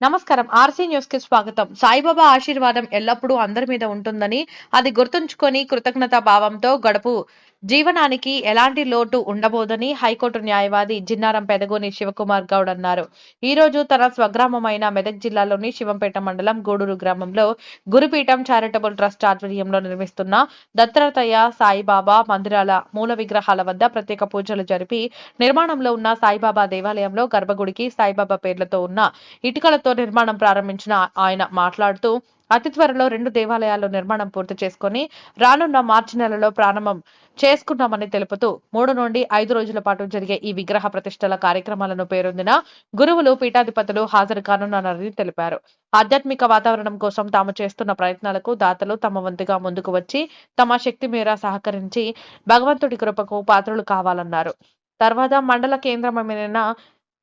నమస్కారం. RC news కి స్వాగతం. సాయిబాబా ఆశీర్వాదం ఎల్లప్పుడూ అందరి మీద ఉంటుందని, అది గుర్తుంచుకొని కృతజ్ఞతా భావంతో గడుపు జీవనానికి ఎలాంటి లోటు ఉండబోదని హైకోర్టు న్యాయవాది జిన్నారం పెదగోని శివకుమార్ గౌడ్ అన్నారు. ఈ రోజు తన స్వగ్రామమైన మెదక్ జిల్లాలోని శివంపేట మండలం గూడూరు గ్రామంలో గురుపీఠం చారిటబుల్ ట్రస్ట్ ఆధ్వర్యంలో నిర్మిస్తున్న దత్తాత్రేయ సాయిబాబా మందిరాల మూల విగ్రహాల వద్ద ప్రత్యేక పూజలు జరిపి నిర్మాణంలో ఉన్న సాయిబాబా దేవాలయంలో గర్భగుడికి సాయిబాబా పేర్లతో ఉన్న ఇటుకలతో నిర్మాణం ప్రారంభించిన ఆయన మాట్లాడుతూ అతి త్వరలో 2 దేవాలయాల్లో నిర్మాణం పూర్తి చేసుకుని రానున్న మార్చి నెలలో ప్రారంభం చేసుకున్నామని తెలుపుతూ 3 నుండి 5 రోజుల పాటు జరిగే ఈ విగ్రహ ప్రతిష్టల కార్యక్రమాలను పేరొందిన గురువులు పీఠాధిపతులు హాజరు కానున్నారని తెలిపారు. ఆధ్యాత్మిక వాతావరణం కోసం తాము చేస్తున్న ప్రయత్నాలకు దాతలు తమ వంతుగా ముందుకు వచ్చి తమ శక్తి మేర సహకరించి భగవంతుడి కృపకు పాత్రలు కావాలన్నారు. తర్వాత మండల కేంద్రమైన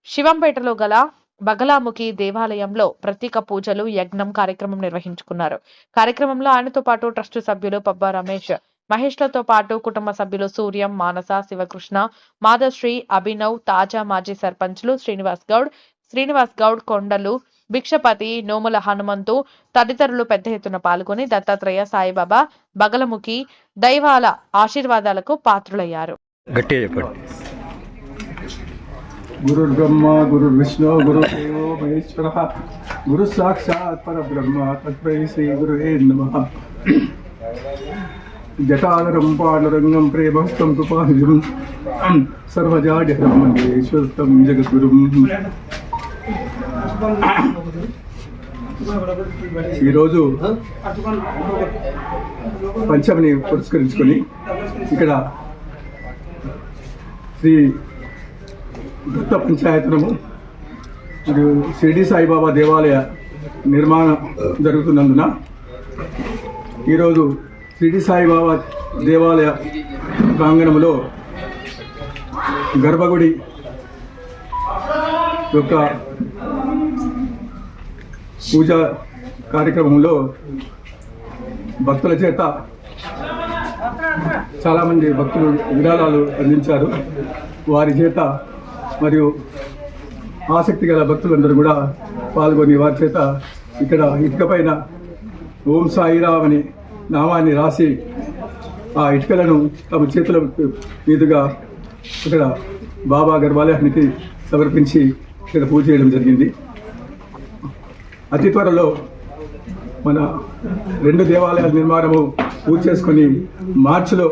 శివంపేటలో గల బగలాముఖి దేవాలయంలో ప్రత్యేక పూజలు యజ్ఞం కార్యక్రమం నిర్వహించుకున్నారు. కార్యక్రమంలో ఆయనతో పాటు ట్రస్టు సభ్యులు పబ్బా రమేష్, మహేష్లతో పాటు కుటుంబ సభ్యులు సూర్యం, మానస, శివకృష్ణ, మాధశ్రీ, అభినవ్, తాజా మాజీ సర్పంచ్లు శ్రీనివాస్ గౌడ్, కొండలు, భిక్షపతి, నోముల హనుమంతు తదితరులు పెద్ద ఎత్తున పాల్గొని దత్తాత్రేయ సాయిబాబా బగలముఖి దైవాల ఆశీర్వాదాలకు పాత్రులయ్యారు. गुरुर्ब्रह्मा गुरुर्विष्णु गुरुदेवो महेश्वरः गुरु साक्षात् परब्रह्म तस्मै श्री गुरुवे नमः। जटाधरं पांडुरंगं प्रेमहस्तं कृपानिधिं सर्वजाड्यहरं मन्देश्वरं जगद्गुरुं। ఈరోజు పంచమిని పురస్కరించుకొని ఇక్కడ శ్రీ దత్త పంచాయతనము మరియు షిరిడి సాయిబాబా దేవాలయ నిర్మాణం జరుగుతున్నందున ఈరోజు షిరిడి సాయిబాబా దేవాలయ ప్రాంగణంలో గర్భగుడి యొక్క పూజా కార్యక్రమంలో భక్తుల చేత చాలామంది భక్తులు విరాళాలు అందించారు. వారి చేత మరియు ఆసక్తి గల భక్తులందరూ కూడా పాల్గొని వారి చేత ఇక్కడ ఇటుక పైన ఓం సాయిరామ్ అని నామాన్ని రాసి ఆ ఇటుకలను తమ చేతుల మీదుగా ఇక్కడ బాబా గర్భాలయానికి సమర్పించి ఇక్కడ పూజ చేయడం జరిగింది. అతి త్వరలో మన 2 దేవాలయాల నిర్మాణము పూర్తి చేసుకొని మార్చిలో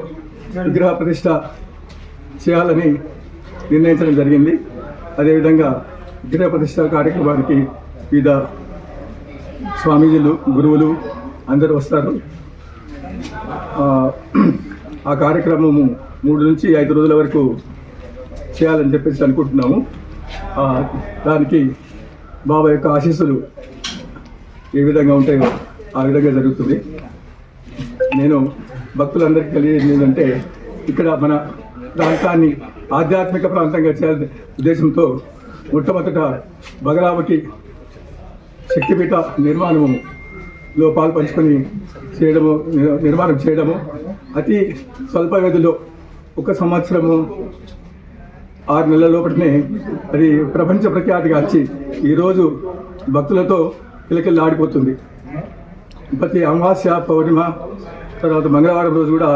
విగ్రహ ప్రతిష్ట చేయాలని నిర్ణయించడం జరిగింది. అదేవిధంగా విగ్రహ ప్రతిష్ట కార్యక్రమానికి వివిధ స్వామీజీలు, గురువులు అందరూ వస్తారు. ఆ కార్యక్రమము 3 నుంచి 5 రోజుల వరకు చేయాలని చెప్పేసి అనుకుంటున్నాము. దానికి బాబా యొక్క ఆశీస్సులు ఏ విధంగా ఉంటాయో ఆ విధంగా జరుగుతుంది. నేను భక్తులందరికీ తెలియజేది ఏంటంటే ఇక్కడ మన ప్రాంతాన్ని ఆధ్యాత్మిక ప్రాంతంగా చేయాలనే ఉద్దేశంతో మొట్టమొదట బగలాముఖి శక్తిపీఠ నిర్మాణములో పాల్పంచుకొని నిర్మాణం చేయడము అతి స్వల్ప వ్యవధిలో 1 సంవత్సరము 6 నెలల లోపలనే అది ప్రపంచ ప్రఖ్యాతిగా వచ్చి ఈరోజు భక్తులతో కిలకిల్లాడిపోతుంది. ప్రతి అమావాస్య, పౌర్ణిమ, తర్వాత మంగళవారం రోజు కూడా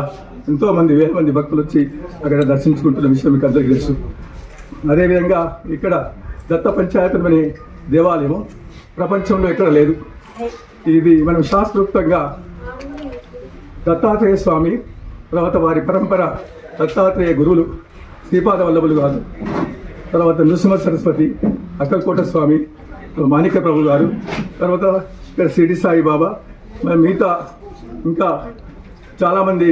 ఎంతోమంది 1000 మంది భక్తులు వచ్చి అక్కడ దర్శించుకుంటున్న విషయం మీకు అందరికీ తెలుసు. అదేవిధంగా ఇక్కడ దత్త పంచాయతం అనే దేవాలయము ప్రపంచంలో ఎక్కడ లేదు. ఇది మనం శాస్త్రోక్తంగా దత్తాత్రేయ స్వామి, తర్వాత వారి పరంపర దత్తాత్రేయ గురువులు శ్రీపాద వల్లభులు గారు, తర్వాత నృసింహ సరస్వతి, అక్కలకోట స్వామి, మాణిక్య ప్రభు గారు, తర్వాత ఇక్కడ షిరిడి సాయిబాబా, మిగతా ఇంకా చాలామంది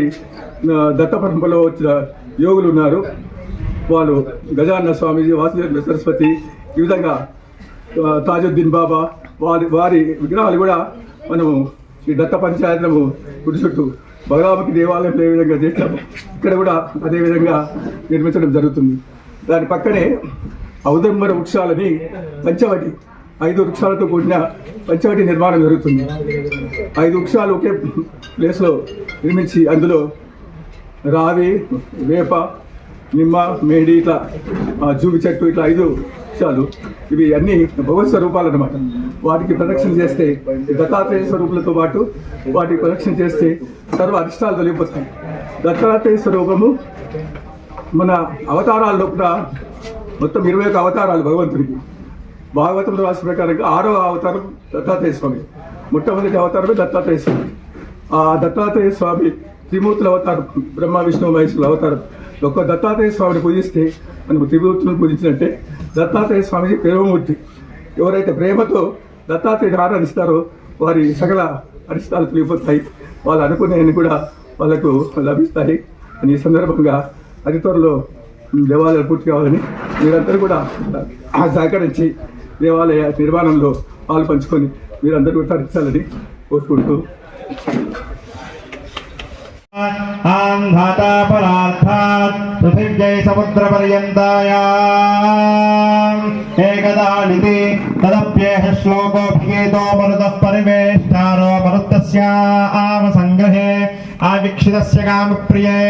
దత్త పరంపరలో వచ్చిన యోగులు ఉన్నారు. వాళ్ళు గజానన స్వామీజీ, వాసుదేవ సరస్వతి, ఈ విధంగా తాజుద్దీన్ బాబా వారి విగ్రహాలు కూడా మనము ఈ దత్త పంచాయతము గుడి చుట్టూ బగలాముఖి దేవాలయంలో ఏ విధంగా చేస్తాము ఇక్కడ కూడా అదేవిధంగా నిర్మించడం జరుగుతుంది. దాని పక్కనే ఔదంబర వృక్షాలని పంచవటి 5 వృక్షాలతో కూడిన పంచవటి నిర్మాణం జరుగుతుంది. 5 వృక్షాలు ఒకే ప్లేస్లో నిర్మించి అందులో రావి, వేప, నిమ్మ, మేడి, ఇట్లా జూబి చెట్టు, ఇట్లా 5 విషయాలు ఇవి అన్ని భగవత్ స్వరూపాలు అన్నమాట. వాటికి ప్రదక్షిణ చేస్తే దత్తాత్రేయ స్వరూపులతో పాటు వాటికి ప్రదక్షిణ చేస్తే సర్వ అరిష్టాలు తొలగిపోతాయి. దత్తాత్రేయ స్వరూపము మన అవతారాల్లో కూడా మొత్తం 21 అవతారాలు భగవంతుడికి. భాగవతంలో రాసిన ప్రకారంగా 6వ అవతారం దత్తాత్రేయ స్వామి. మొట్టమొదటి అవతారమే దత్తాత్రేయ స్వామి. ఆ దత్తాత్రేయ స్వామి త్రిమూర్తుల అవతారం, బ్రహ్మ విష్ణు మహేశ్వరుల అవతారం. ఒక్క దత్తాత్రేయ స్వామిని పూజిస్తే మనం త్రిమూర్తులను పూజించినట్టే. దత్తాత్రేయ స్వామి ప్రేమమూర్తి. ఎవరైతే ప్రేమతో దత్తాత్రేయుని ఆరాధిస్తారో వారి సకల అరిష్టాలు తొలగిపోతాయి, వాళ్ళు అనుకునేవి కూడా వాళ్ళకు లభిస్తాయి అని ఈ సందర్భంగా అతి త్వరలో దేవాలయాలు పూర్తి కావాలని మీరందరూ కూడా సహకరించి దేవాలయ నిర్మాణంలో పాలు పంచుకొని మీరందరూ కూడా తరించాలని కోరుకుంటూ पृथिव्यै समुद्रपर्यन्तायाम् एकदानिति तदप्येष श्लोकोऽभिगीतो मरुतः परिवेष्टारो मरुत्तस्य आवसङ्ग्रहे आवीक्षितस्य कामप्रिये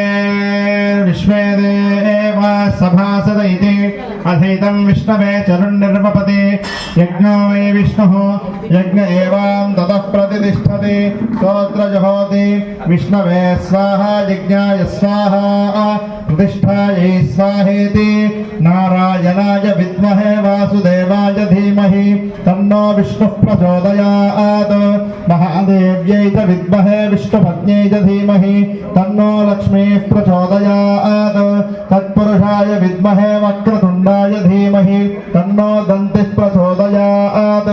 विश्वे देव सभासद इति अधीतं विष्णवे चरुन्निर्वपति यज्ञो वै विष्णुः यज्ञ एवां ततः प्रतिष्ठति स्तोत्रजुहोति विष्णवे स्वाहा यज्ञाय स्वाहा प्रतिष्ठायै स्वाहेति नारायणाय विद्महे वासुदेवाय धीमहि तन्नो विष्णुः प्रचोदयात् महादेव्यै च विद्महे विष्णुपत्न्यै च धीमहि तन्नो लक्ष्मीः प्रचोदयात् तत्पुरुषाय विद्महे वक्रतुण्डाय धीमहि तन्नो दन्तिः प्रचोदयात्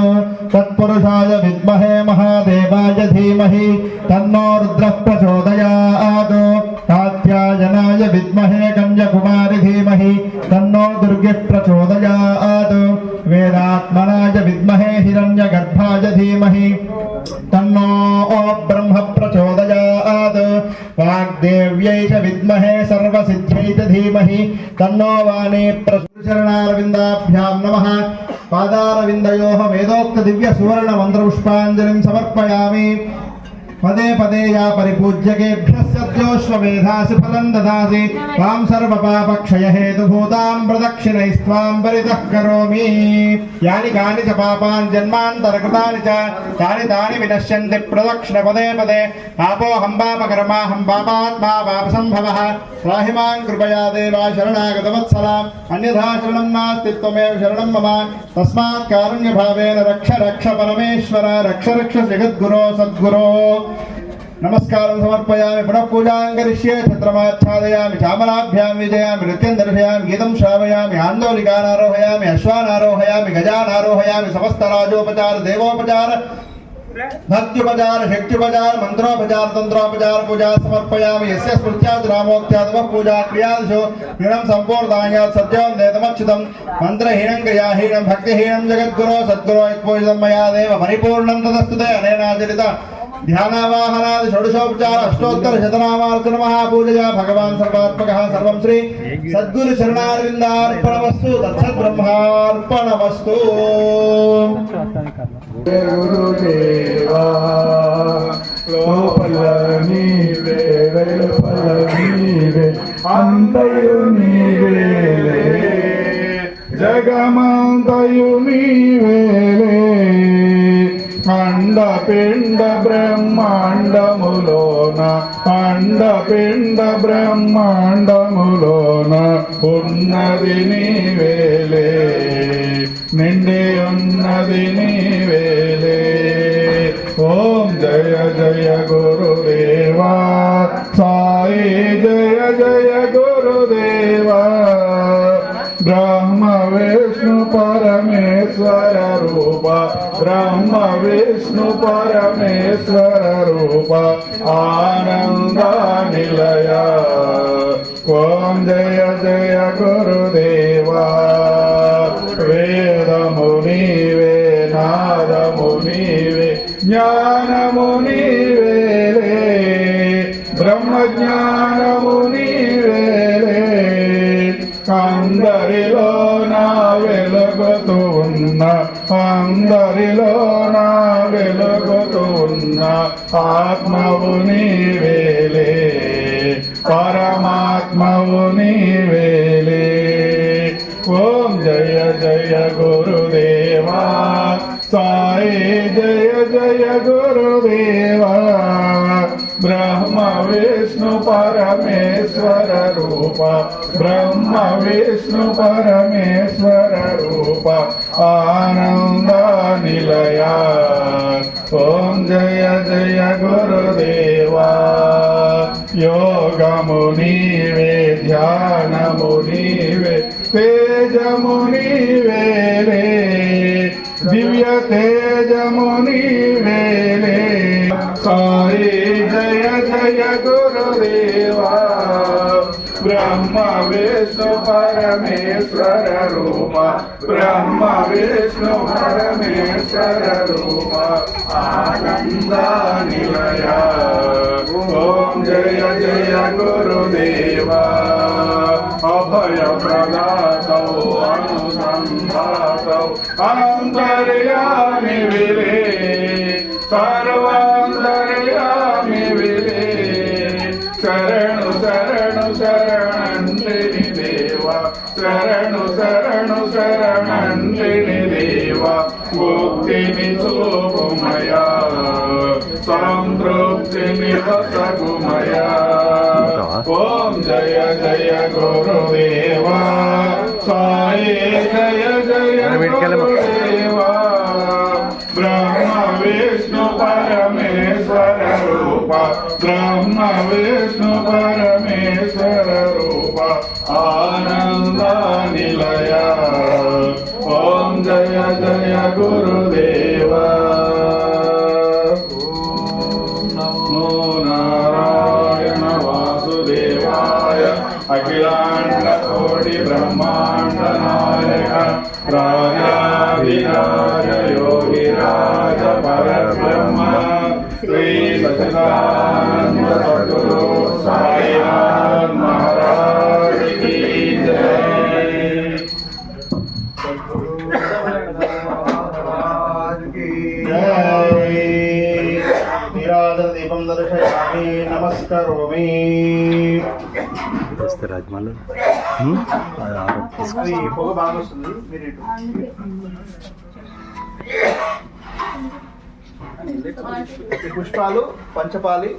तत्पुरुषाय विद्महे महादेवाय धीमहि तन्नो रुद्रः प्रचोदयात् कात्यायनाय विद्महे कन्याकुमारी धीमहि तन्नो दुर्गिः प्रचोदयात् वेदात्मनाय विद्महे हिरण्यगर्भाय धीमहि तन्नो ब्रह्म प्रचोदयात् वाग्देव्यै च विद्महे सर्वसिद्ध्यै च धीमहि तन्नो वाणी प्रचोदयात्। नमः। पादारविन्दयोः वेदोक्त दिव्य सुवर्ण मन्त्रपुष्पाञ्जलिं समर्पयामि। पदे पदे या परिपूज्यकेभ्यः सद्योऽश्वमेधासि फलं ददासि त्वां सर्वपापक्षय हेतुभूतां प्रदक्षिणैस्त्वां परितः करोमि। यानि कानि च पापानि जन्मान्तरकृतानि च तानि तानि विनश्यन्ति प्रदक्षिण पदे पदे। पापोऽहं पापकर्माहं पापात्मा पापसम्भवः त्राहि मां कृपया देवा शरणागतवत्सला अन्यथा शरणं नास्ति त्वमेव शरणं मम तस्मात् कारुण्यभावेन रक्ष रक्ष परमेश्वर रक्ष रक्ष जगद्गुरो सद्गुरो। नमस्कारं समर्पयामि। पुनः पूजां करिष्ये। छत्रमाच्छादयामि चामराभ्यां विजयामि नृत्यं दर्शयामि गीतं श्रावयामि आन्दोलिकान् आरोहयामि अश्वान् आरोहयामि गजान् आरोहयामि समस्तराजोपचार देवोपचार भक्त्युपचार शक्त्युपचार मंत्रोपचार तंत्रोपचार पूजा समर्पयामि। यस्य स्मृत्यात् रामोक्त्यात् पूजा क्रियादिषु ऋणं सम्पूर्णायात् सद्यों नेतमच्युतं मन्त्रहीनं क्रियाहीनं भक्तिहीनं जगद्गुरो सद्गुरो यत्पूजितं मया देव परिपूर्णं तदस्तुते अनेनाचरित ध्यानावाहनादि षोडशोपचार अष्टोत्तर शतनामार्चन महापूजया भगवान् सर्वात्मकः सर्वं श्री सद्गुरु चरणारविन्दार्पणमस्तु तत्सद्ब्रह्मार्पणमस्तु। గురుదేవా లోపల నీవే వెలుపల నీవే అంతయు నీవేలే జగమంతయు నీవేలే అండపిండ బ్రహ్మాండములోన అండపిండ బ్రహ్మాండములోన ఉన్నది నీవేలే నిండి ఉన్నది నీవేలే। ఓం జయ జయ గురుదేవా సాయి జయ జయ గురుదేవా బ్రహ్మ విష్ణు పరమేశ్వర రూప బ్రహ్మ విష్ణు పరమేశ్వర రూప ఆనంద నిలయ। ఓం జయ జయ గురుదేవా వేదము నీవే నాదము నీవే జ్ఞానము నీవేలే బ్రహ్మజ్ఞానము నీవేలే అందరిలో నా వెలుగుతూ ఉన్న అందరిలో నా వెలుగుతూ ఉన్న ఆత్మవు నీవేలే పరమాత్మవు నీవేలే. ఓం జయ జయ గురుదేవా సాయి జయ జయ గురుదేవా. బ్రహ్మ విష్ణు పరమేశ్వర రూప బ్రహ్మ విష్ణు పరమేశ్వర రూప ఆనంద నిలయ. ఓం జయ జయ గురుదేవా. యోగము నీవే ధ్యానము నీవే తేజము నీవేలే. దివ్య తేజము నీవేలే. సాయి జయ జయ గురుదేవా. బ్రహ్మ విష్ణు పరమేశ్వర రూప బ్రహ్మ విష్ణు పరమేశ్వర రూప ఆనంద నిలయ. ఓం జయ జయ గురుదేవా. అభయ ప్రదాతౌ అనుసంధాతౌ అంతర్యామి విలే. సర్వాంతర్యామి విలే. శరణు శరణు శరణంటిని దేవా. శరణు శరణు శరణంటిని దేవా. ముక్తిని చూపుమయా సంతృప్తిని వసగుమయా. ఓం జయ జయ గురుదేవా సాయి జయ జయ గురుదేవా. బ్రహ్మ విష్ణు పరమేశ్వర రూప బ్రహ్మ విష్ణు పరమేశ్వర రూప ఆనంద నిలయ. ఓం జయ జయ గురుదేవా. నమో నారాయణ వాసుదేవాయ. అఖిలాండ కోటి బ్రహ్మాండ నాయక రాజాధిరాజ యోగిరాజ పరబ్రహ్మ శ్రీ సచిదానంద సద్గురు సాయినాథ్ మహారాజ్ కీ జై. దీపం దర్శయామి నమస్కరోమి. రాజమాల అది పొగ బాగా వస్తుంది. మీరు పుష్పాలు పంచపాలి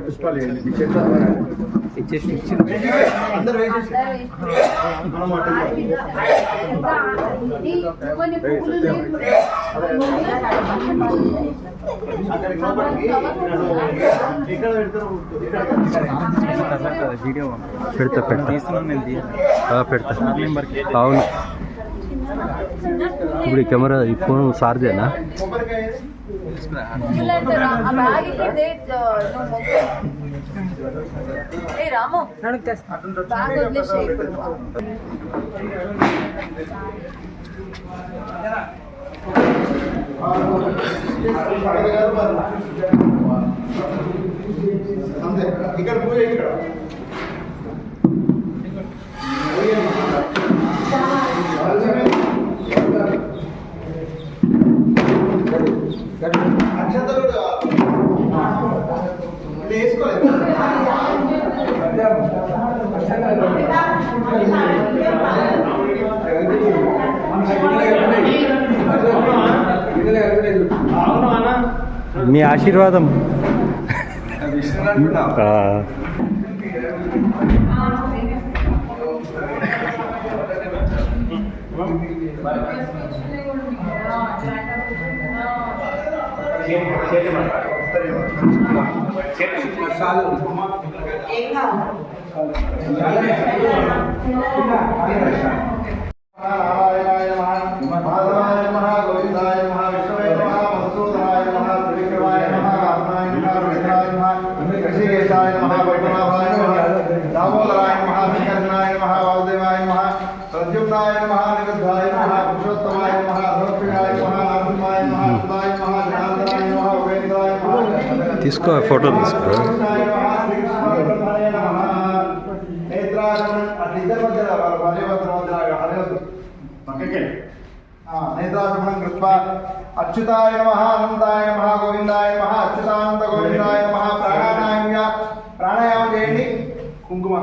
పుష్పాలు అందరు వేసేసి వీడియో పెడతా అవును. ఇప్పుడు ఈ కెమెరా ఈ ఫోన్ సార్దేనా? రాము అంతే. ఇక్కడ పూజ ఇక్కడ అక్షంతలు వేసుకోలేదు. మీ ఆశీర్వాదం. తీసుకో ఫోటో తీసుకో. నేత్రాజమనం కృత్వా అచ్యుతాయ నమః అనంతాయ నమః గోవిందాయ నమః అచ్యుతానంద గోవిందాయ నమః ప్రాణాయామం చేయండి కుంకుమ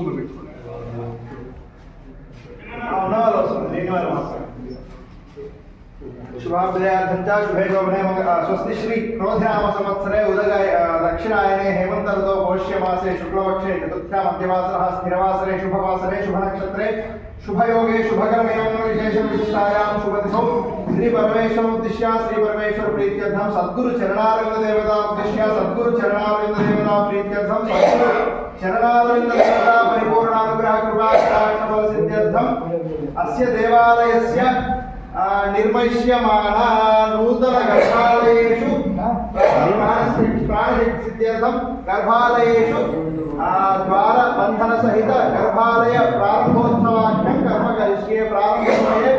పెట్టుకోండి ఉన్నవాళ్ళు వస్తుంది లేని వాళ్ళు వస్తారు शुभाभ्युदयार्थं शुभे शोभने स्वस्ति श्री क्रोधनाम संवत्सरे उदगाय दक्षिणायने हेमंत ऋतौ पौष्यमासे शुक्लपक्षे चतुर्थ्या मध्यवासरः स्थिरवासरे शुभवासरे शुभनक्षत्रे शुभयोगे शुभकर्मे विशेषं विशिष्टायां शुभदिशौ श्री परमेश्वर उद्दिश्य श्री परमेश्वर प्रीत्यर्थं सद्गुरु चरणारविंद देवता उद्दिश्य सद्गुरु चरणारविंद देवता प्रीत्यर्थं सद्गुरु चरणारविंद देवता परिपूर्णानुग्रह कृपा कटाक्षफल सिद्ध्यर्थं अस्य देवालयस्य निर्मह्यमाना नूतन गर्भालयेषु प्राणसिद्ध्यर्थं गर्भालयेषु द्वार बंधन सहित गर्भालय प्रारंभोत्सवाख्यं कर्म करिष्ये प्रारंभसमये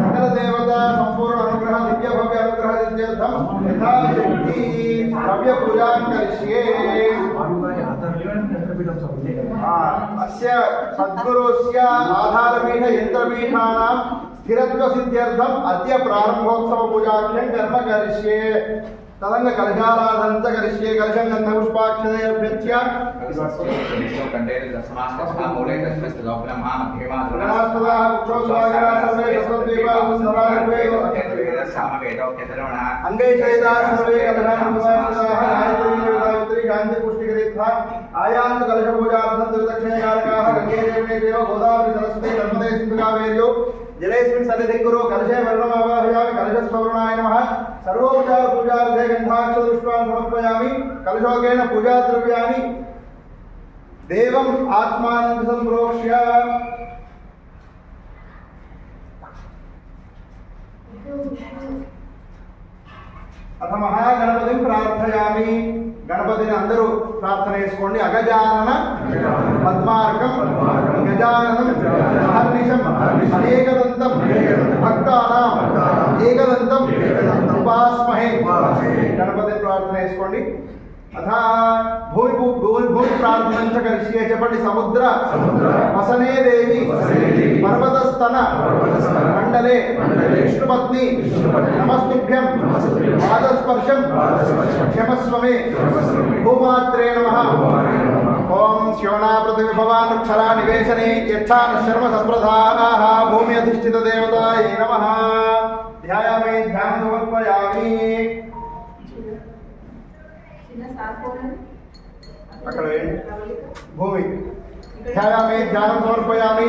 सकल देवता संपूर्ण अनुग्रह दिव्य भव्य अनुग्रह सिद्ध्यर्थं यथाशक्ति द्रव्य पूजां करिष्ये अस्य सद्गुरोस्य आधारपीठ यन्त्रपीठानां स्थिरत्व सिद्ध्यर्थम् अद्य प्रारंभोत्सव पूजाख्यं कर्म करिष्ये तदंग कलशाराधनं च करिष्ये कलशं गन्धपुष्पाक्षतैर्भ्यच्य आयांत कलश पूजार्थं दुर्दक्षिणकारकाः गंगे देवने देव गोदावरी सरस्वती नर्मदे सिन्धु कावेर्यो जलेस्मिन् सन्निधिं कुरु कलशे वर्णमावाहयामि कलशस्वरूणाय नमः सर्वोपचार पूजार्थे गन्धाक्षपुष्पान् समर्पयामि कलशोकेन पूजाद्रव्याणि देवम् आत्मानं सम्प्रोक्ष्य अथ महागणपतिं प्रार्थयामि गणपतिని అందరూ ప్రార్థన చేసుకోండి అగజానన పద్మార్కం గజాననం అహర్నిశం అనేకదంతం భక్తానాం ఏకదంతం ఉపాస్మహే గణపతిని ప్రార్థన చేసుకోండి అథ భూమి ప్రార్థనం చ కరిష్యే చెప్పండి సముద్ర వసనే దేవి పర్వతస్తన మండలే విష్ణుపత్ని నమస్తుభ్యం పాదస్పర్శం క్షమస్వమే భూమాత్రే నమః ఓం శివనా ప్రతివిభవానుక్షరా నివేశనే యచ్ఛాన శర్మ సంప్రదానాః భూమి అధిష్ఠిత దేవతాయే నమః ధ్యాయామి ధ్యానం సమర్పయామి అక్కడ భూమి ధ్యాయామి ధ్యానం సమర్పయామి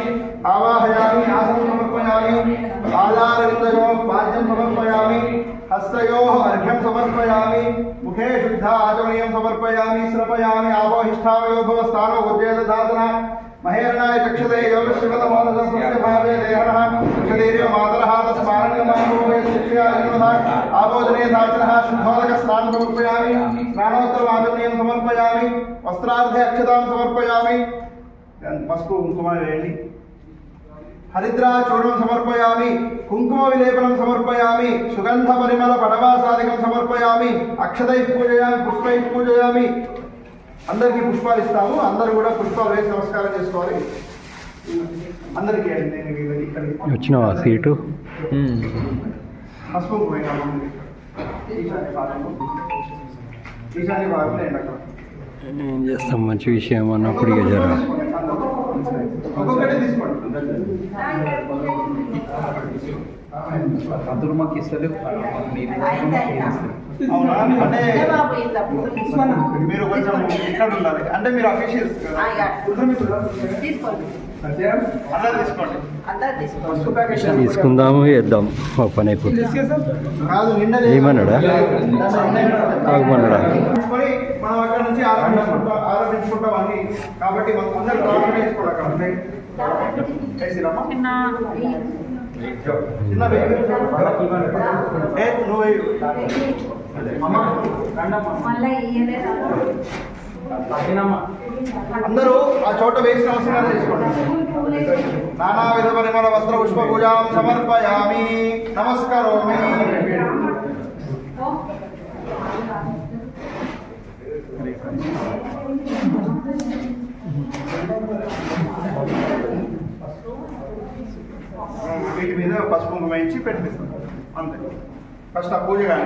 ఆవాహయామి ఆసనం సమర్పయామి ఆధారవిందయో పాద్యం సమర్పయామి హస్తయోః అర్ఘ్యం సమర్పయామి ముఖే శుద్ధ ఆచమనీయం సమర్పయామి శ్రపయామి ఆపోహిష్టావయో భవ స్థానో ఉజ్జేదధాతన మహేరణాయ చక్షతే యోగ శివతమోదస్య భావే దేహనః చక్షదేర్య మాతరః తస్మారణ్యమానోవే శిక్షయానిమః ఆబోధనే దాచనః శుద్ధోదక స్నానం సమర్పయామి స్నానోత్తరం ఆచమనీయం సమర్పయామి వస్త్రార్థే అక్షతాం సమర్పయామి పసుపు కుంకుమ వేయండి హరిద్రా చూర్ణం సమర్పయామి కుంకుమ విలేపనం సమర్పయామి సుగంధ పరిమళ పడవాసాదికం సమర్పయామి అక్షతై పూజయామి పుష్పై పూజయామి అందరికీ పుష్పాలు ఇస్తాము అందరూ కూడా పుష్పాలు వేసి నమస్కారం చేసుకోవాలి అందరికీ వచ్చినావా సీటు పసుపు ఈశాన్య భాగంలో ఎండక ఏం చేస్తాం మంచి విషయం అన్నప్పుడు ఇక జర ఒక్కొక్కటి తీసుకోండి అందరూ మాకు ఇస్తలేవు అవునా అంటే మీరు కొంచెం ఇక్కడ ఉండాలి అంటే మీరు అఫీషియల్స్ అందరూ తీసుకోండి తీసుకుందాము వేద్దాం ఓ పని అయిపోతుంది కాదు నిండా ఏమన్నాడా ఆగమన్నాడా తీసుకొని మనం అక్కడ నుంచి ఆరంభించుకుంటాం అన్ని కాబట్టి మనం అందరూ ప్రార్థన చేసుకోవాలి అక్కడ చిన్న నువ్వు అందరూ ఆ చోట వేసి నమస్కారం చేసుకోండి నానా విధ పరిమళ వస్త్ర పుష్ప పూజాం సమర్పయామి నమస్కరోమి వీటి మీద పసుపు కుంకుమ వేయించి పెట్టిస్తాం అంతే. ఫస్ట్ ఆ పూజ కానీ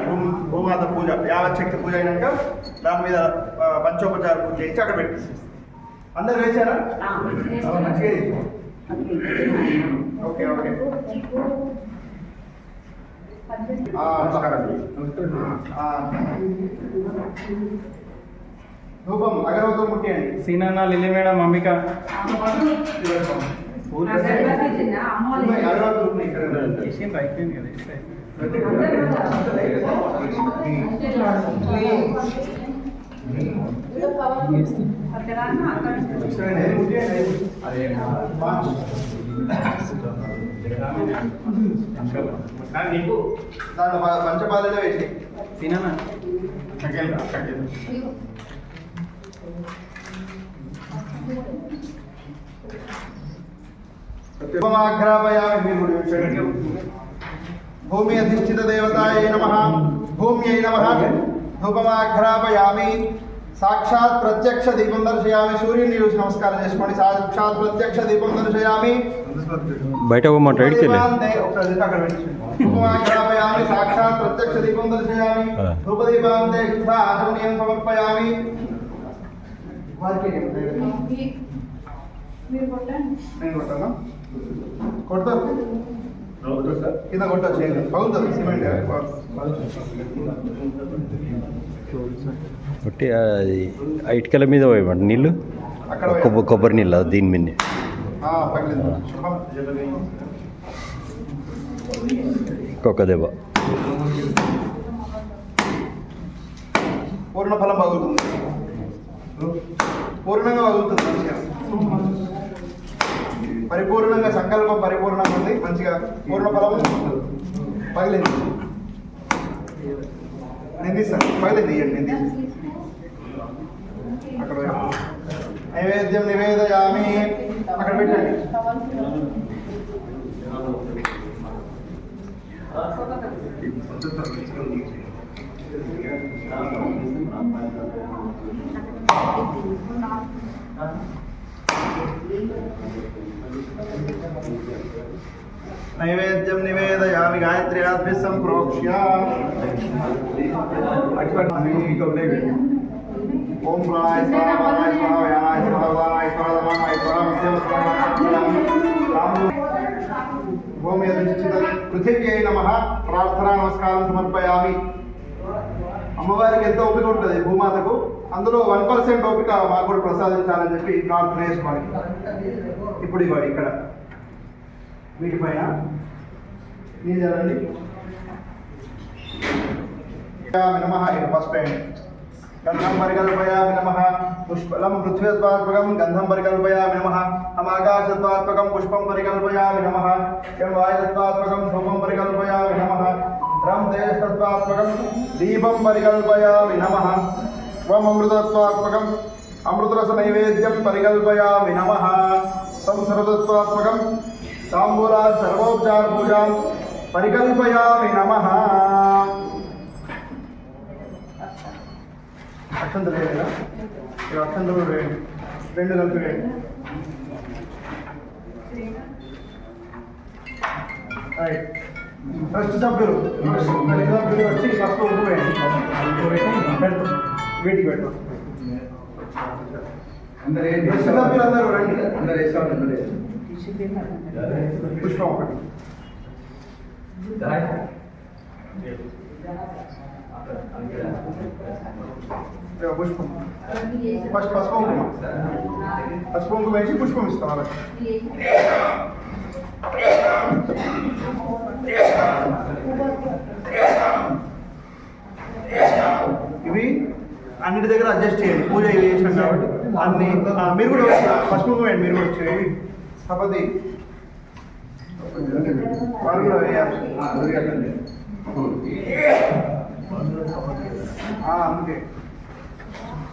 భూమాత పూజ యావచ్చక్తి పూజ అయినాక దాని మీద పంచోపచార పూజ చేయించి అక్కడ పెట్టిస్తాం. అందరు వేశారా? మంచిగా. Okay okay. ధూపం అగరవత్తులు ముట్టేయండి. సీనన్న లిల్లీ మేడం అంబిక అగరవత్తులు ఇక్కడ అయిపోయింది కదా. దాంట్లో పంచపాలలో వేసి సీనన్న ఉపమాఘ్రాపయామి. భూమి అధిష్ఠిత దేవతాయై నమః. భూమ్యై నమః. ధూపమాఘ్రాపయామి. సాక్షాత్ ప్రత్యక్ష దీపం దర్శయామి. సూర్యుని చూసి నమస్కారం చేసుకోండి. సాక్షాత్ ప్రత్యక్ష దీపం దర్శయామి. బయట పోమంటారు ఎడికి ధూపమాఘ్రాపయామి. సాక్షాత్ ప్రత్యక్ష దీపం దర్శయామి. ధూపదీపాంతే ఆచమనీయం సమర్పయామి. నేను కొట్టాను. కొడతారు కింద కొట్టచ్చు. పగులుతుంది సిమెంట్. ఒకటి ఇటుకల మీద పోయమంట నీళ్ళు, కొబ్బరి నీళ్ళు దీని మీద. ఇంకొక దెబ్బ. పూర్ణ ఫలం పగులుతుంది. పూర్ణంగా పగులుతుంది మంచిగా. పరిపూర్ణంగా సంకల్పం పరిపూర్ణంగా ఉంది. మంచిగా పూర్ణ ఫలం పగిలింది. నిందిస్తాను. పగిలింది ఇవ్వండి. నింది అక్కడ నైవేద్యం నివేదయామి. అక్కడ పెట్టండి. నైవేద్యం నివేదయామి. గాయత్ర్యాద్భి సంప్రోక్ష్య ఓం ప్రాణాయ స్వాహ ప్రాణాయ స్వాహ వ్యానాయ స్వాహ ఉదానాయ స్వాహ దమానాయ స్వాహ మధ్యమ భూమి అధిష్ఠిత పృథివ్యై నమః. ప్రార్థనా నమస్కారం సమర్పయామి. అమ్మవారికి ఎంతో ఓపిక ఉంటుంది భూమాతకు. అందులో 1% ఓపిక మాకు కూడా ప్రసాదించాలని చెప్పి ప్రార్థన చేసుకోవాలి. ఇప్పుడు ఇవ్వండి ఇక్కడ వీటిపైన నీళ్ళు చల్లండి. నమః. ఫస్ట్ పైన గంధం పరికల్పయామి నమః. పుష్పలం పృథ్వీత్వాత్మకం గంధం పరికల్పయామి నమః. అమాకాశత్వాత్మకం పుష్పం పరికల్పయామి నమః. యం వాయుత్వాత్మకం ధూపం పరికల్పయామి నమః. రం తేజస్తత్వాత్మకం దీపం పరికల్పయామి నమః. త్వం అమృతత్వాత్మకం అమృతరస నైవేద్యం పరికల్పయామి నమః. సంసర్వతత్వాత్మకం తాంబూలా సర్వోపచార పూజాం పరికల్పయామి నమః. అక్షంతలు వేయాలి. అక్షంతలు వేయండి. 2 కలిపి వేయండి. రైట్. ఫస్ట్ సభ్యులు వచ్చి ఫస్ట్ ఉప్పు వేయండి. వీటికి పెట్టు. సభ్యులు అందరూ రండి. పుష్పం ఒకటి. పుష్పం ఫస్ట్ పసుపు కుంకుమ వేసి పుష్పం ఇస్తాం వాళ్ళకి. ఇవి అన్నిటి దగ్గర అడ్జస్ట్ చేయండి. పూజ ఇవి చేసినాం కాబట్టి అన్ని మీరు కూడా పసుపు కుంకుమ వేయండి. మీరు కూడా వచ్చేవి సపతి వాళ్ళు కూడా వేయాలి. అందుకే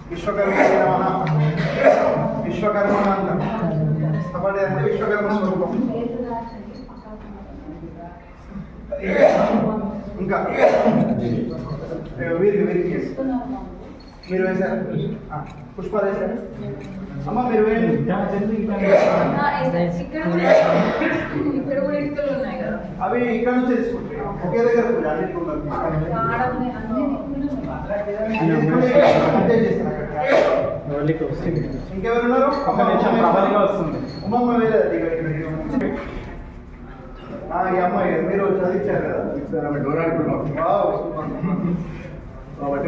విశ్వకర్మ విశ్వకర్మ అంట. సపటి అంటే విశ్వకర్మ స్వరూపం. ఇంకా వీరికి మీరు వేశారు పుష్పాలు వేశారు అమ్మ మీరు వేయండి ఇక్కడ కూడా ఇటుకలు ఉన్నాయి కదా. అవి ఇక్కడ నుంచి తీసుకుంటాం ఒకే దగ్గర పూజ అన్నిటికీ ఉన్నది. ఇంకెవరు ఉన్నారు వస్తుంది. అమ్మమ్మ వేరే ఈ అమ్మాయి మీరు చదివించారు కదా వావ్, కాబట్టి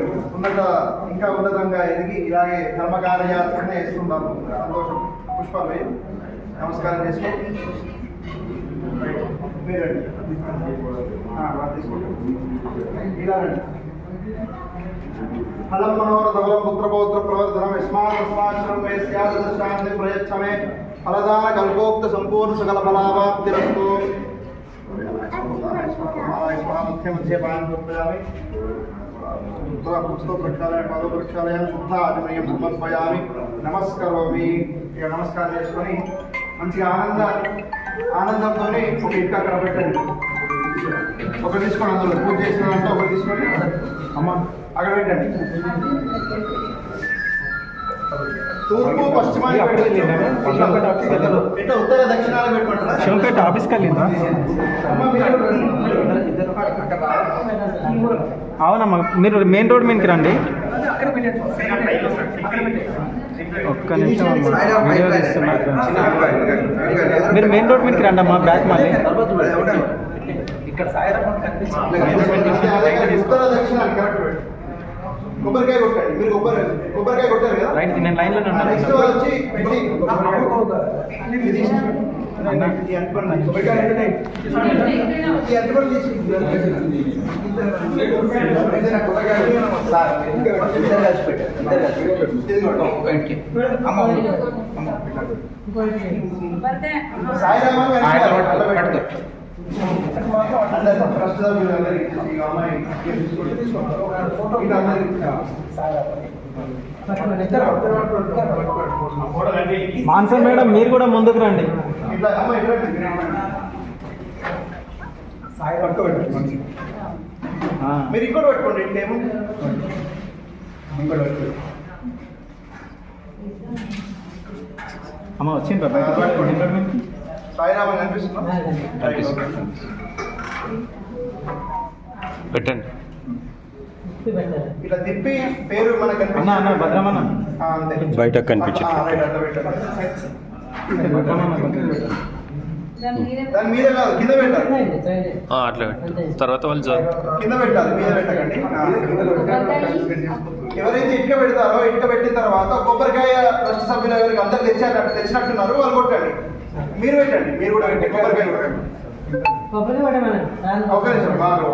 ఇంకా ఉన్నతంగా ఎదిగి ఇలాగే ధర్మకార్యాచరణ చేస్తున్నాము. సంతోషం. పుష్పాలు వేయి. నమస్కారం చేసుకో. మీరండి తీసుకుంటాం ఇలా రండి. ఫలం మనోహర ధవలం పుత్రపౌత్ర ప్రవర్ధనం యస్మాత్స్మాశ్రం మే స్యాదశాంతి ప్రయచ్చమే ఫలదాన కల్పోక్త సంపూర్ణ సకల ఫలావాప్తిరస్తు. మధ్య పాన్ సమర్పయామి. పుస్తక ప్రక్షాళన పాద ప్రక్షాళన శుద్ధ ఆచమయం సమర్పయామి. నమస్కరోమి. ఇక నమస్కారం చేసుకొని మంచిగా ఆనందంతో ఒక ఇటుక అక్కడ పెట్టండి. ఒకటి తీసుకొని అందులో పూజ చేసిన దాంట్లో ఒకటి తీసుకొని అమ్మ అక్కడ పెట్టండి. తూర్పు పశ్చిమానికి పెట్టండి. ఇట్లా ఉత్తర దక్షిణాలు పెట్టుకుంటారు. శివంపేట ఆఫీస్కి వెళ్ళిందా? అవునమ్మా, మీరు మెయిన్ రోడ్ మీదకి రండి. ఒక్క నిమిషం అమ్మా, వీడియో తీస్తున్నారు. మీరు మెయిన్ రోడ్ మీదకి రండి అమ్మా, బ్యాక్ మళ్ళీ ఉత్తర దక్షిణాలు కరెక్ట్ పెట్టండి. కొబ్బరికాయ కొట్టండి. మీరు కొబ్బరికాయ కొట్టారు కదా. రైట్, నేను లైన్లో నెక్స్ట్ ఉన్నాను. వచ్చి మాన్సన్ మేడం, మీరు కూడా ముందుకు రండి. ఇట్లా అమ్మ ఇట్లా మీరు ఇక్కడ పెట్టుకోండి. ఇంకేముంది అమ్మ వచ్చింది బయట. సాయిరామ కనిపిస్తుందా? పెట్టండి. ఇట్లా తిప్పి పేరు మనకు అన్న అన్న భద్రమన్న అంతే. బయట కనిపించట్లేదు. రైట్, అట్లా పెట్టండి. దాని మీద కాదు, కింద పెట్టాలి. అట్లా పెట్టు. తర్వాత వాళ్ళు కింద పెట్టాలి, మీద పెట్టకండి. ఎవరైతే ఇటుక పెడతారో ఇటుక పెట్టిన తర్వాత కొబ్బరికాయ ట్రస్ట్ సభ్యులు ఎవరికి అందరు తెచ్చినట్టున్నారు వాళ్ళు కొట్టండి. మీరు పెట్టండి, మీరు కూడా పెట్టండి. కొబ్బరికాయ కొట్టండి. ఒక నిమిషం బాగా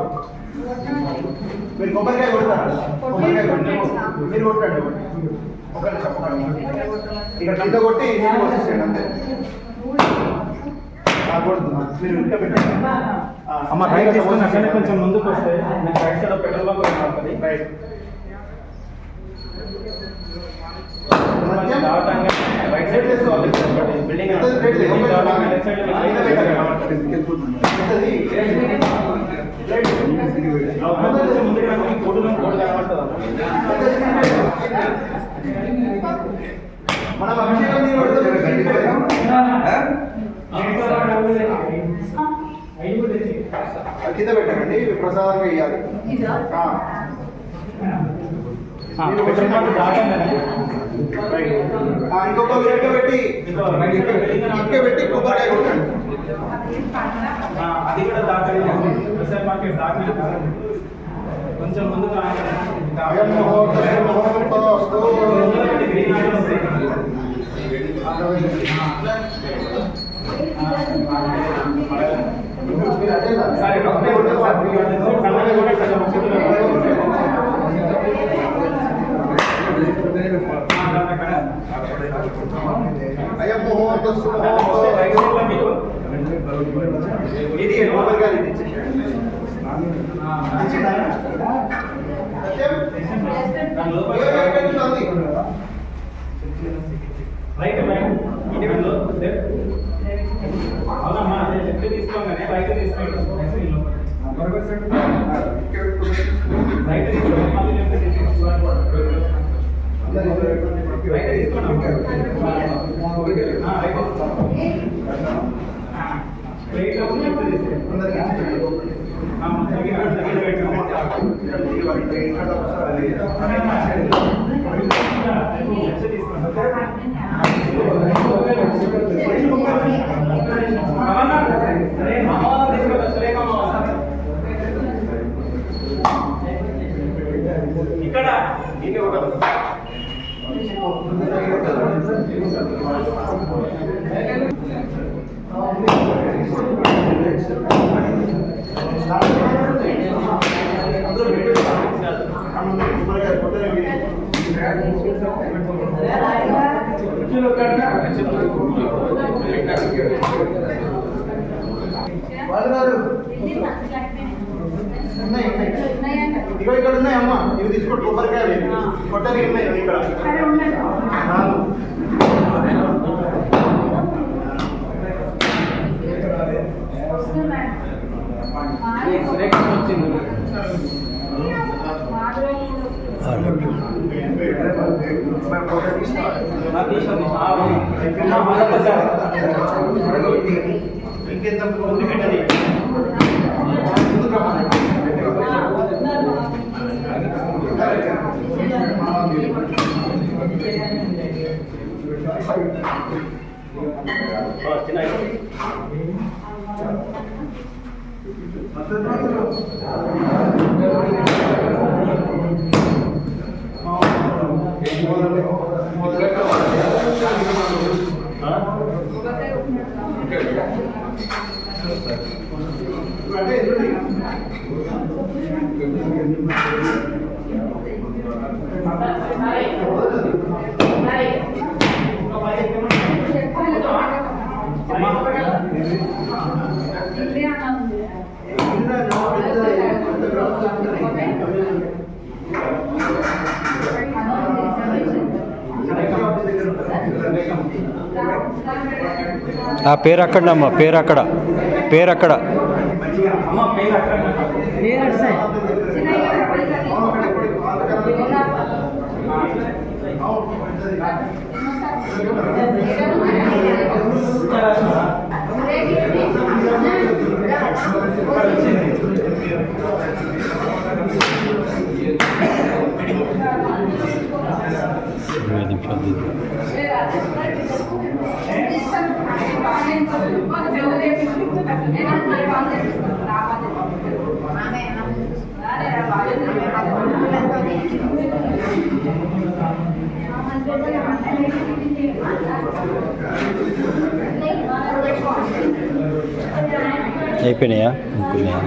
మీరు కొబ్బరికాయ కొడతారు. కొబ్బరికాయ కొట్టి మీరు కొట్టండి. ఒక నిమిషం ఇక్కడ కింద కొట్టి పోసేసేయండి అంతే. మీరు ఇటుక పెట్టండి. అమ్మ రైట్ తీసుకుని అట్లనే కొంచెం ముందుకు వస్తే నేను రైట్ సైడ్ పెట్రోల్ బంక్ ఉంటుంది. రైట్. రైట్ సైడ్ తీసుకోవాలి. బిల్డింగ్ రైట్ సైడ్ మనం అభిషేకం కింద పెట్టండి, ప్రసాదంగా ఇవ్వాలి. ఇంకొక ఇటుక పెట్టి కొబ్బరికాయ కొట్టండి. అది కూడా దాటాలి. మార్కెట్ దాటి కొంచెం ముందుకు ఇది కొబ్బరికాయ రైట్ అవునమ్మా, లెఫ్ట్ తీసుకోగానే రైట్ తీసుకోండి. రైట్ తీసుకోండి, మళ్ళీ లెఫ్ట్ తీసుకోండి. ఇక్కడ ఇక్కడ ఉన్నాయమ్మా, ఇవి తీసుకోండి. కొబ్బరికాయ కొట్టని ఉన్నాయి ఇక్కడ. ఇంకెంత పెట్టది ఆ పేరు అక్కడమ్మా, పేరు అక్కడ, పేరు అక్కడ. అయిపోయినాయా? ఇంకున్నాయా?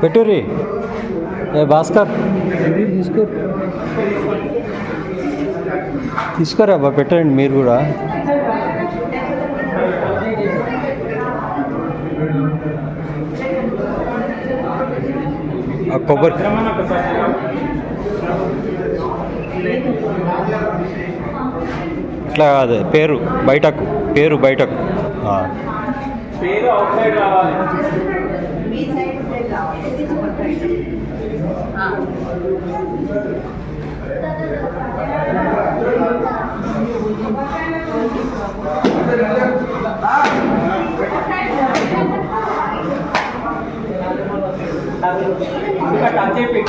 పెట్టుర్రి. ఏ భాస్కర్ తీసుకోరా బా, పెట్టండి మీరు కూడా. ఆ కొబ్బరి ఇట్లా కాదు, పేరు బయటకు, పేరు బయటకు. పేరు అవుట్ సైడ్ రావాలి. టచ్ చెప్పి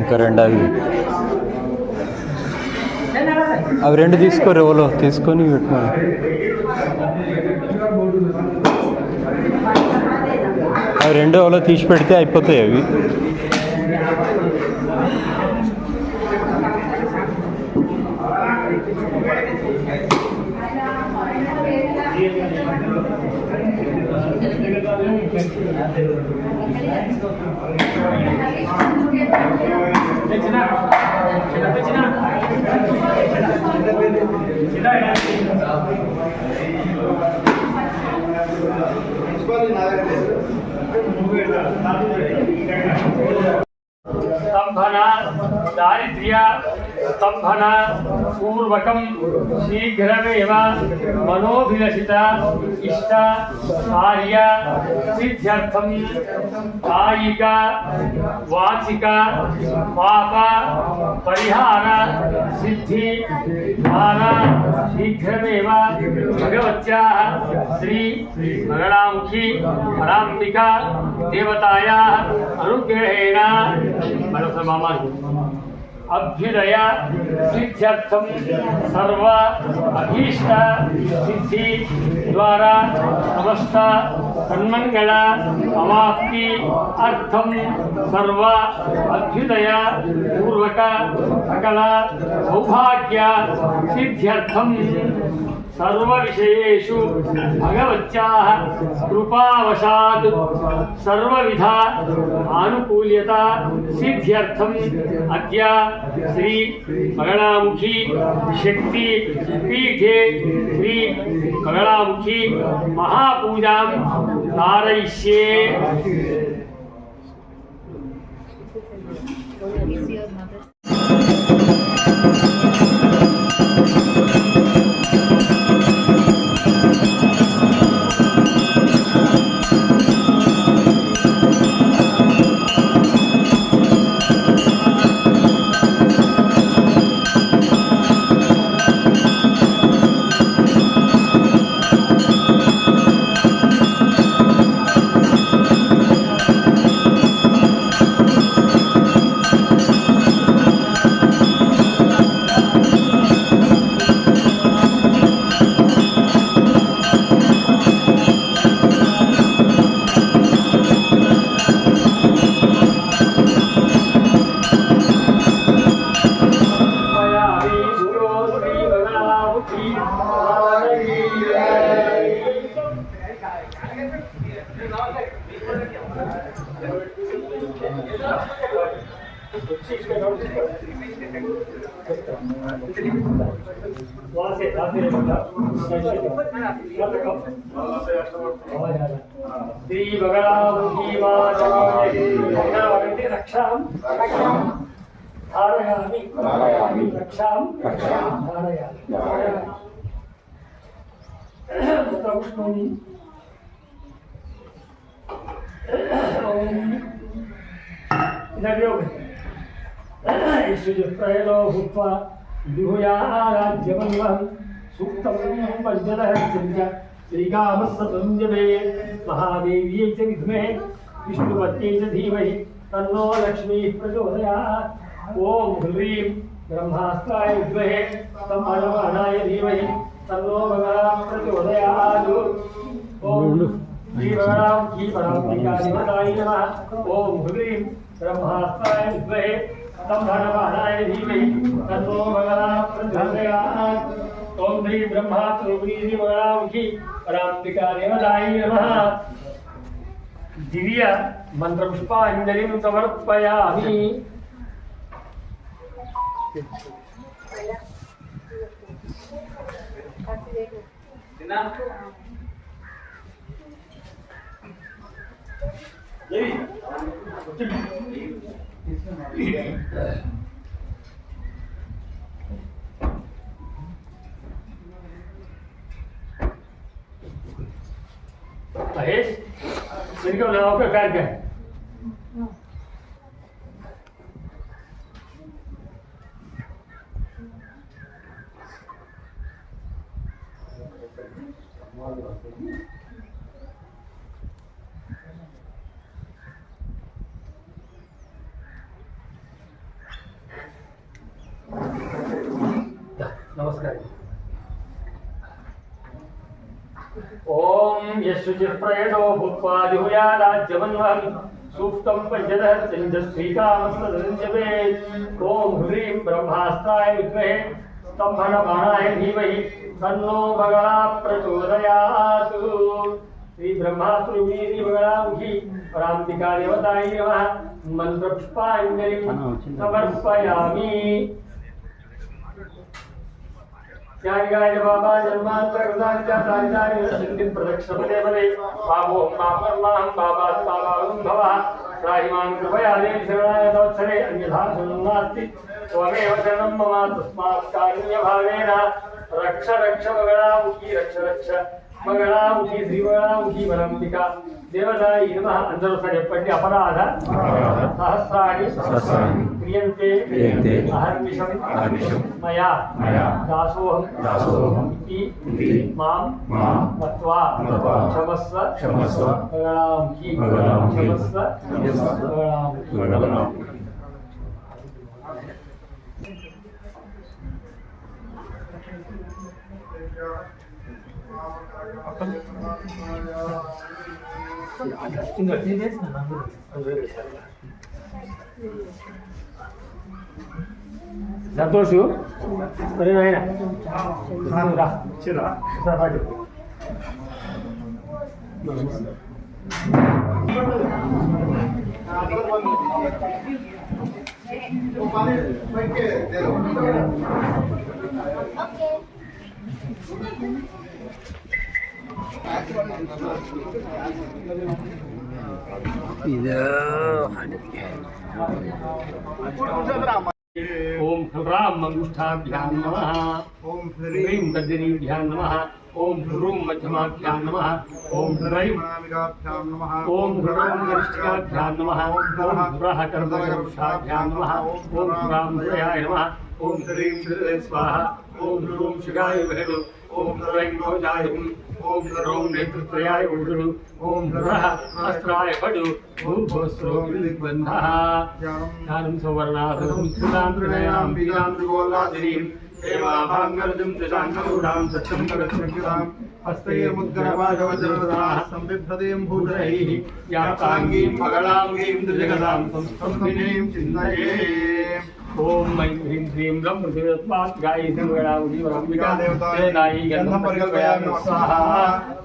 ఇంకా రెండు అవి రెండు తీసుకోరు, ఎవరో తీసుకొని పెట్టుకోండి. అవి రెండు ఎవరో తీసి పెడితే అయిపోతాయి అవి. చిన్న स्तंभन दारिद्र्य स्तंभन पूर्वकं शीघ्रमेव मनोभिलषित इष्ट कार्य सिद्ध्यर्थं कायिक वाचिक पाप परिहार सिद्धि द्वारा शीघ्रमेव भगवत्याः श्री मंगलामुखी पराम्बिका देवतायाः अनुग्रहेण अभ्युदय सिद्ध्यर्थं सर्व अभीष्ट सिद्धि द्वारा समस्त सन्मंगल अवाप्ति अर्थं सर्व अभ्युदय पूर्वक सकल सौभाग्य सिद्ध्यर्थं सर्व विषयेषु भगवत्याः कृपावशात् सर्वविध आनुकूल्यता सिद्ध्यर्थं अद्य श्री मंगलामुखी शक्ति पीठे श्री मंगलामुखी महापूजां कारयिष्ये। श्री मंगलामुखी रक्षां धारयामि रक्षां धारयामि। प्रयलो भूत्वा विभूयाराज्यमन्वहं सूक्तं पञ्चदहस्यञ्च श्रीकामस्तुञ्जवे महादेव्यै च विद्महे विष्णुपत्न्यै च धीमहि तन्नो लक्ष्मीः प्रचोदयात्। ॐ ह्रीं ब्रह्मास्त्राय विद्महे तन्मयमानाय धीमहि तन्नो मंगला प्रचोदयात्। ॐ श्री मंगलामुखी पराम्बिका देवतायै नमः। ॐ ह्रीं ब्रह्मास्त्राय विद्महे तन्मयमानाय धीमहि तन्नो मंगला प्रचोदयात्। ॐ श्री ब्रह्मास्त्रोपरी मंगलामुखी पराम्बिका देवतायै नमः। दिव्य मंत्र पुष्पांजलिं समर्पयामि। महेश इनको नाव पे बैठ गए। नमस्कार। ओम यशुचिप्रयणो भूत्वा दिहुयादाज्यमन्वहं सूक्तं पञ्चदहस्यञ्च श्रीकामस्तदञ्जवे। ओम ह्रीं ब्रह्मास्त्राय विद्महे स्तम्भनबाणाय धीमहि तन्नो मंगला प्रचोदयात्। श्री ब्रह्मास्त्रोपरी मंगलामुखी पराम्बिका देवतायै नमः। मंत्र पुष्पांजलिं समर्पयामि। ज्ञानिगाय बाबा जन्मान्तरकृतानि सिद्धिं प्रदक्षिणपदे पदे पापोऽहं पापकर्माहं पापात् पापावनं भवः त्राहि मां कृपया देवि शरणाय तवत्सरे अन्य यथा सुन्नास्ति त्वमेव शरणं मम तस्मात् कारुण्यभावेन रक्ष रक्ष मगलामुखी रक्ष रक्ष मगलामुखी श्रीमगलामुखी वरंबिका देवतायै नमः अंदर చెప్పండి अपराध सहस्राणि क्रियन्ते अहर्निशं मया दासोऽहं इति मां मत्वा क्षमस्व मगलामुखी क्षमस्व मगलामुखी సంతోషు మరి నాయన ओम ह्रां मंगुष्ठाभ्यां नमः ओम ह्रीं तर्जनीभ्यां नमः ओम ह्रूं मध्यमाभ्यां नमः ओम ह्रैं नामिकाभ्यां नमः ओम ह्रौं गरिष्ठाभ्यां नमः ओम ह्रः कर्मकर्षाभ्यां नमः ओम ह्रां ह्रयाय नमः ओम ह्रीं श्रीरे स्वाहा ओम ह्रूं शिखाय वहेडु ओम ह्रैं भोजाय हुं ओम ह्रौं नेत्रत्रयाय उडुडु ओम ह्रः अस्त्राय फडु भूर्भुवस्रो विदिग्बन्धः ज्ञानं सौवर्णाधनं सुतान्द्रनयां वीरान्द्रगोल्लादिनीं देवाभाङ्गरजं दशाङ्गरूढां सत्यं जगत्संयुतां हस्तैर्मुद्गरवाजवज्ररथाः संबिभ्रतीं भूषणैः याताङ्गीं मगलाङ्गीं द्विजगदां संस्थितीं चिन्तये ओम ऐं ह्रीं श्रीं लं पृथिवीत्वात् गायत्री मगलामुखी वरंबिका देवतायै गन्धं परिकल्पयामि स्वाहा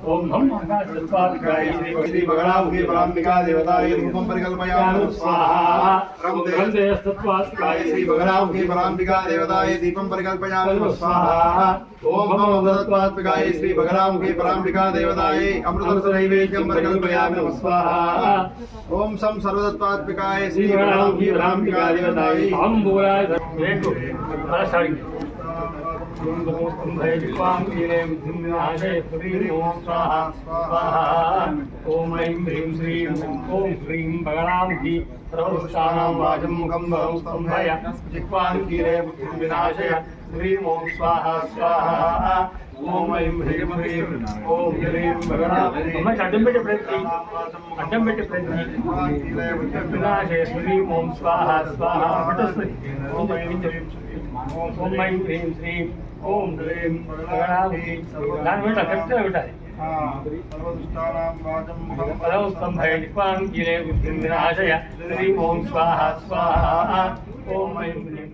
ओम हम आकाशत्वात् गायत्री मगलामुखी वरंबिका देवतायै रूपं परिकल्पयामि स्वाहा रं देवस्तत्वात् गायत्री मगलामुखी वरंबिका देवतायै दीपं परिकल्पयामि स्वाहा ओम हम अमृतत्वात् गायत्री मगलामुखी वरंबिका देवतायै अमृतनैवेद्यं परिकल्पयामि स्वाहा ओम सं सर्वदत्वात् गायत्री मगलामुखी वरंबिका देवतायै ओम ऐं ह्रीं श्रीं ओम ह्रीं मगलामुखी सर्वदुष्टानां वाचं मुखं वरं स्तम्भय जिह्वां कीरे बुद्धिं विनाशय ह्रीं ओम स्वाहा स्वाहा ओम ऐं ह्रीं श्रीं ओम ह्रीं मगलामुखी अड्डं पेट्टे प्रयत्नि विनाशय ह्रीं ओम स्वाहा स्वाहा ओम ऐं ह्रीं श्रीं ओम ह्रीं मगलामुखी दानि वेट करेक्ट పెట్టాలి सर्वदुष्टानां वाचं मुखं वरं स्तम्भय जिह्वां कीरे बुद्धिं विनाशय ह्रीं ओम स्वाहा स्वाहा ओम ऐं ह्रीं